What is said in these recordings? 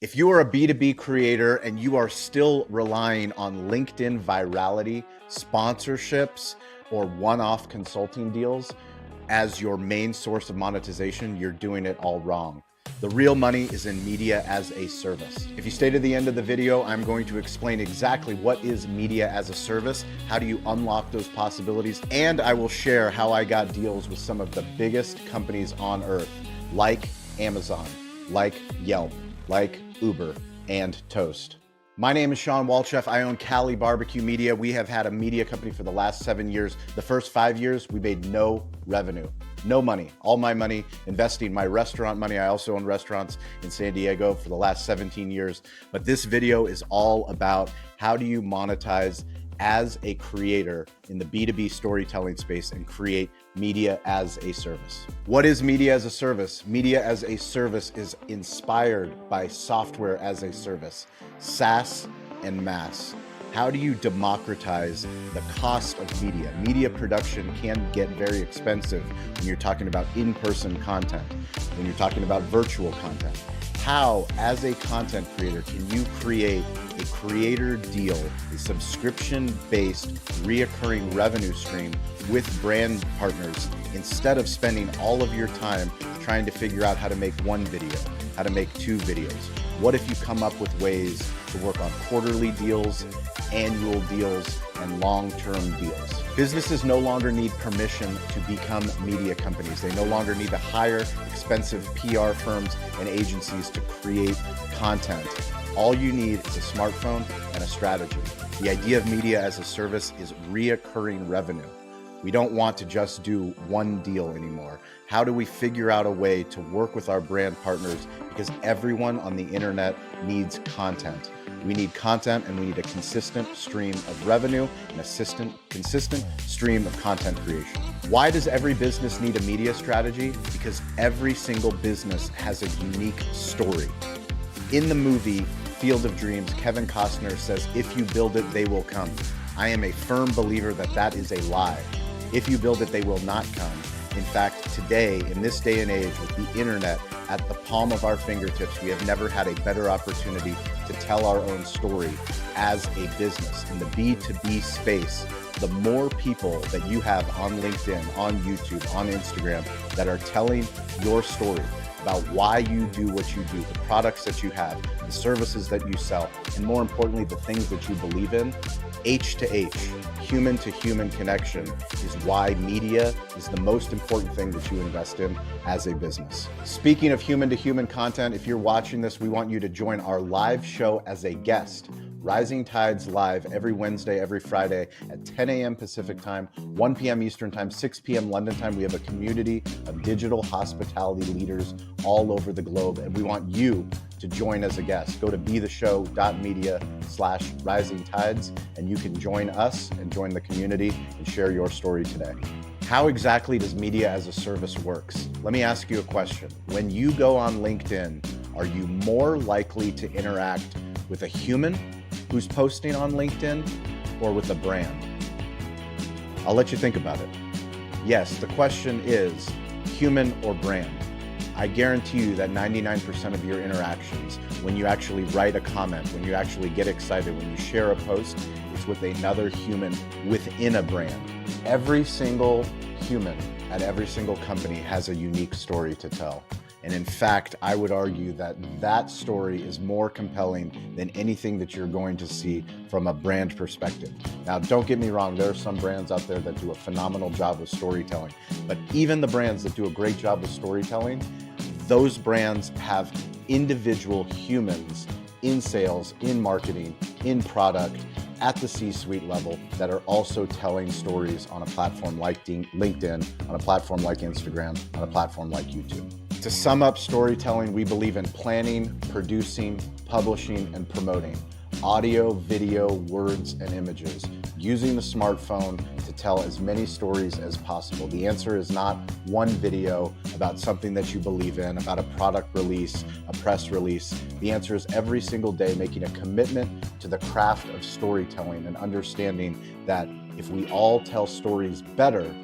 If you are a B2B creator and you are still relying on LinkedIn virality, sponsorships, or one-off consulting deals as your main source of monetization, you're doing it all wrong. The real money is in media as a service. If you stay to the end of the video, I'm going to explain exactly what is media as a service, how do you unlock those possibilities, and I will share how I got deals with some of the biggest companies on earth, like Amazon, like Yelp, like Uber, and Toast. My name is Shawn Walchef. I own Cali BBQ Media. We have had a media company for the last 7 years. The first 5 years, we made no revenue, no money. All my money investing my restaurant money. I also own restaurants in San Diego for the last 17 years. But this video is all about how do you monetize as a creator in the B2B storytelling space and create media as a service. What is media as a service? Media as a service is inspired by software as a service, SaaS and MaaS. How do you democratize the cost of media? Media production can get very expensive when you're talking about in-person content, when you're talking about virtual content. How, as a content creator, can you create a creator deal, a subscription-based reoccurring revenue stream with brand partners instead of spending all of your time trying to figure out how to make one video, how to make 2 videos? What if you come up with ways to work on quarterly deals, annual deals, and long-term deals? Businesses no longer need permission to become media companies. They no longer need to hire expensive PR firms and agencies to create content. All you need is a smartphone and a strategy. The idea of media as a service is reoccurring revenue. We don't want to just do one deal anymore. How do we figure out a way to work with our brand partners? Because everyone on the internet needs content. We need content and we need a consistent stream of revenue and a consistent stream of content creation. Why does every business need a media strategy? Because every single business has a unique story. In the movie Field of Dreams, Kevin Costner says, "If you build it, they will come." I am a firm believer that that is a lie. If you build it, they will not come. In fact, today, in this day and age, with the internet at the palm of our fingertips, we have never had a better opportunity to tell our own story as a business. In the B2B space, the more people that you have on LinkedIn, on YouTube, on Instagram that are telling your story about why you do what you do, the products that you have, the services that you sell, and more importantly, the things that you believe in, H to H, human to human connection is why media is the most important thing that you invest in as a business. Speaking of human to human content, if you're watching this, we want you to join our live show as a guest. Rising Tides Live every Wednesday, every Friday at 10 a.m. Pacific time, 1 p.m. Eastern time, 6 p.m. London time. We have a community of digital hospitality leaders all over the globe, and we want you to join as a guest. Go to betheshow.media/rising tides, and you can join us and join the community and share your story today. How exactly does media as a service works? Let me ask you a question. When you go on LinkedIn, are you more likely to interact with a human who's posting on LinkedIn or with a brand? I'll let you think about it. Yes, the question is human or brand. I guarantee you that 99% of your interactions, when you actually write a comment, when you actually get excited, when you share a post, it's with another human within a brand. Every single human at every single company has a unique story to tell. And in fact, I would argue that that story is more compelling than anything that you're going to see from a brand perspective. Now, don't get me wrong, there are some brands out there that do a phenomenal job with storytelling, but even the brands that do a great job with storytelling, those brands have individual humans in sales, in marketing, in product, at the C-suite level that are also telling stories on a platform like LinkedIn, on a platform like Instagram, on a platform like YouTube. To sum up storytelling, we believe in planning, producing, publishing, and promoting audio, video, words, and images, using the smartphone to tell as many stories as possible. The answer is not one video about something that you believe in, about a product release, a press release. The answer is every single day making a commitment to the craft of storytelling and understanding that if we all tell stories better,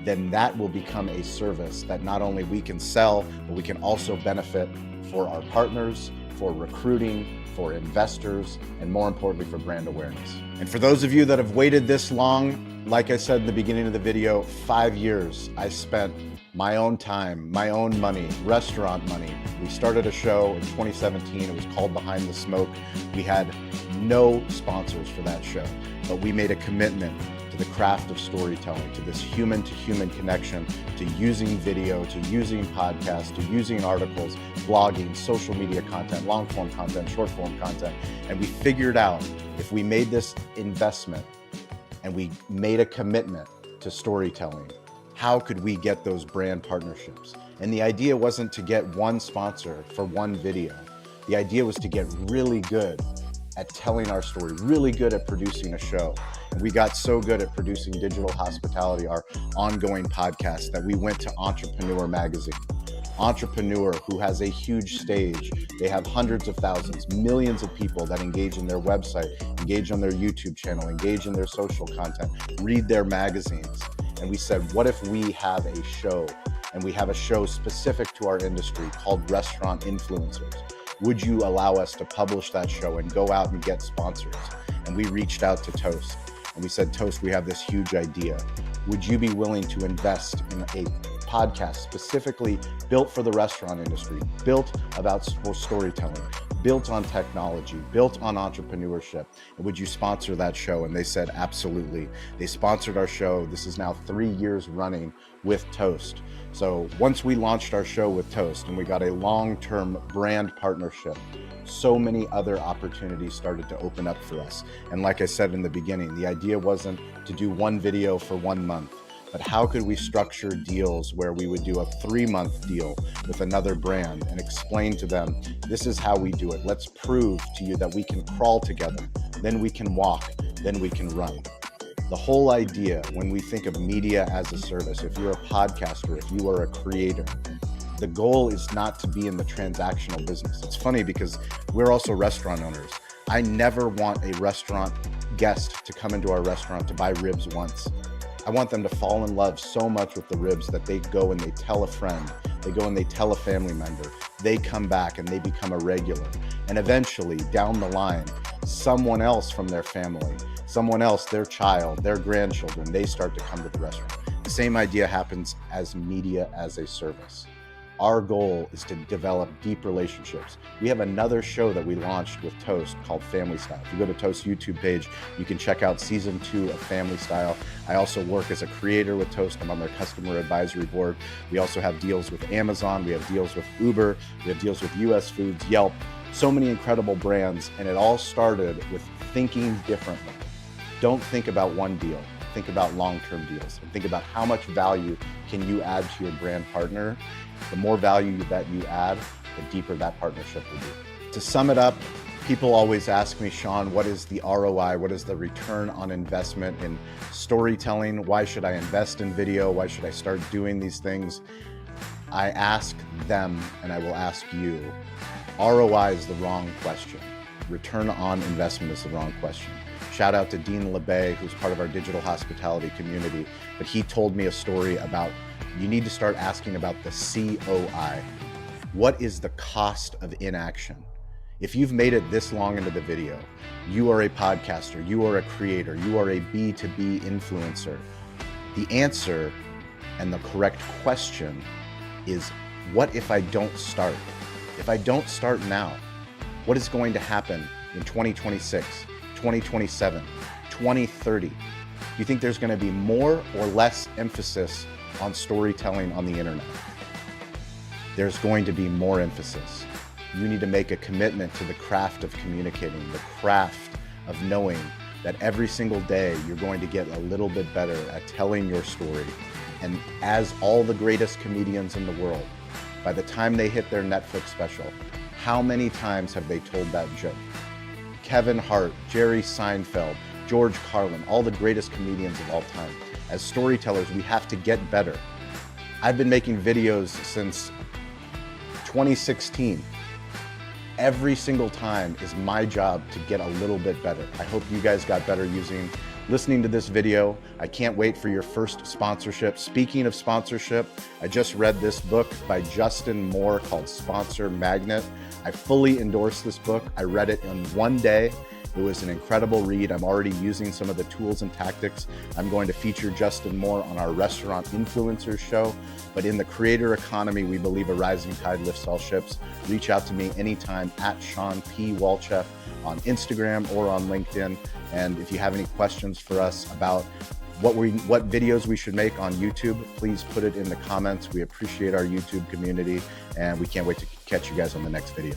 then that will become a service that not only we can sell, but we can also benefit for our partners, for recruiting, for investors, and more importantly, for brand awareness. And for those of you that have waited this long, like I said in the beginning of the video, 5 years I spent my own time, my own money, restaurant money. We started a show in 2017. It was called Behind the Smoke. We had no sponsors for that show, but we made a commitment to the craft of storytelling, to this human-to-human connection, to using video, to using podcasts, to using articles, blogging, social media content, long-form content, short-form content. And we figured out if we made this investment and we made a commitment to storytelling, how could we get those brand partnerships? And the idea wasn't to get one sponsor for one video. The idea was to get really good at telling our story, really good at producing a show. And we got so good at producing Digital Hospitality, our ongoing podcast, that we went to Entrepreneur magazine. Entrepreneur, who has a huge stage. They have hundreds of thousands, millions of people that engage in their website, engage on their YouTube channel, engage in their social content, read their magazines. And we said, what if we have a show, and we have a show specific to our industry called Restaurant Influencers? Would you allow us to publish that show and go out and get sponsors? And we reached out to Toast, and we said, Toast, we have this huge idea. Would you be willing to invest in a podcast specifically built for the restaurant industry, built about storytelling, built on technology, built on entrepreneurship? And would you sponsor that show? And they said, absolutely. They sponsored our show. This is now 3 years running with Toast. So once we launched our show with Toast and we got a long-term brand partnership, so many other opportunities started to open up for us. And like I said in the beginning, the idea wasn't to do one video for 1 month, but how could we structure deals where we would do a 3-month deal with another brand and explain to them, this is how we do it. Let's prove to you that we can crawl together, then we can walk, then we can run. The whole idea when we think of media as a service, if you're a podcaster, if you are a creator, the goal is not to be in the transactional business. It's funny because we're also restaurant owners. I never want a restaurant guest to come into our restaurant to buy ribs once. I want them to fall in love so much with the ribs that they go and they tell a friend, they go and they tell a family member, they come back and they become a regular. And eventually down the line, someone else from their family, someone else, their child, their grandchildren, they start to come to the restaurant. The same idea happens as media as a service. Our goal is to develop deep relationships. We have another show that we launched with Toast called Family Style. If you go to Toast's YouTube page, you can check out season 2 of Family Style. I also work as a creator with Toast. I'm on their customer advisory board. We also have deals with Amazon. We have deals with Uber. We have deals with US Foods, Yelp, so many incredible brands. And it all started with thinking differently. Don't think about one deal. Think about long-term deals and think about how much value can you add to your brand partner. The more value that you add, the deeper that partnership will be. To sum it up, people always ask me, Shawn, what is the ROI? What is the return on investment in storytelling? Why should I invest in video? Why should I start doing these things? I ask them, and I will ask you, ROI is the wrong question. Return on investment is the wrong question. Shout out to Dean LeBay, who's part of our digital hospitality community, but he told me a story about you need to start asking about the COI. What is the cost of inaction? If you've made it this long into the video, you are a podcaster, you are a creator, you are a B2B influencer. The answer and the correct question is, what if I don't start? If I don't start now, what is going to happen in 2026, 2027, 2030? Do you think there's going to be more or less emphasis on storytelling on the internet? There's going to be more emphasis. You need to make a commitment to the craft of communicating, the craft of knowing that every single day you're going to get a little bit better at telling your story. And as all the greatest comedians in the world, by the time they hit their Netflix special, how many times have they told that joke? Kevin Hart, Jerry Seinfeld, George Carlin, all the greatest comedians of all time. As storytellers, we have to get better. I've been making videos since 2016. Every single time is my job to get a little bit better. I hope you guys got better using listening to this video. I can't wait for your first sponsorship. Speaking of sponsorship, I just read this book by Justin Moore called Sponsor Magnet. I fully endorse this book. I read it in one day. It was an incredible read. I'm already using some of the tools and tactics. I'm going to feature Justin Moore on our Restaurant Influencers show. But in the creator economy, we believe a rising tide lifts all ships. Reach out to me anytime at Shawn P. Walchef on Instagram or on LinkedIn. And if you have any questions for us about what videos we should make on YouTube, please put it in the comments. We appreciate our YouTube community, and we can't wait to catch you guys on the next video.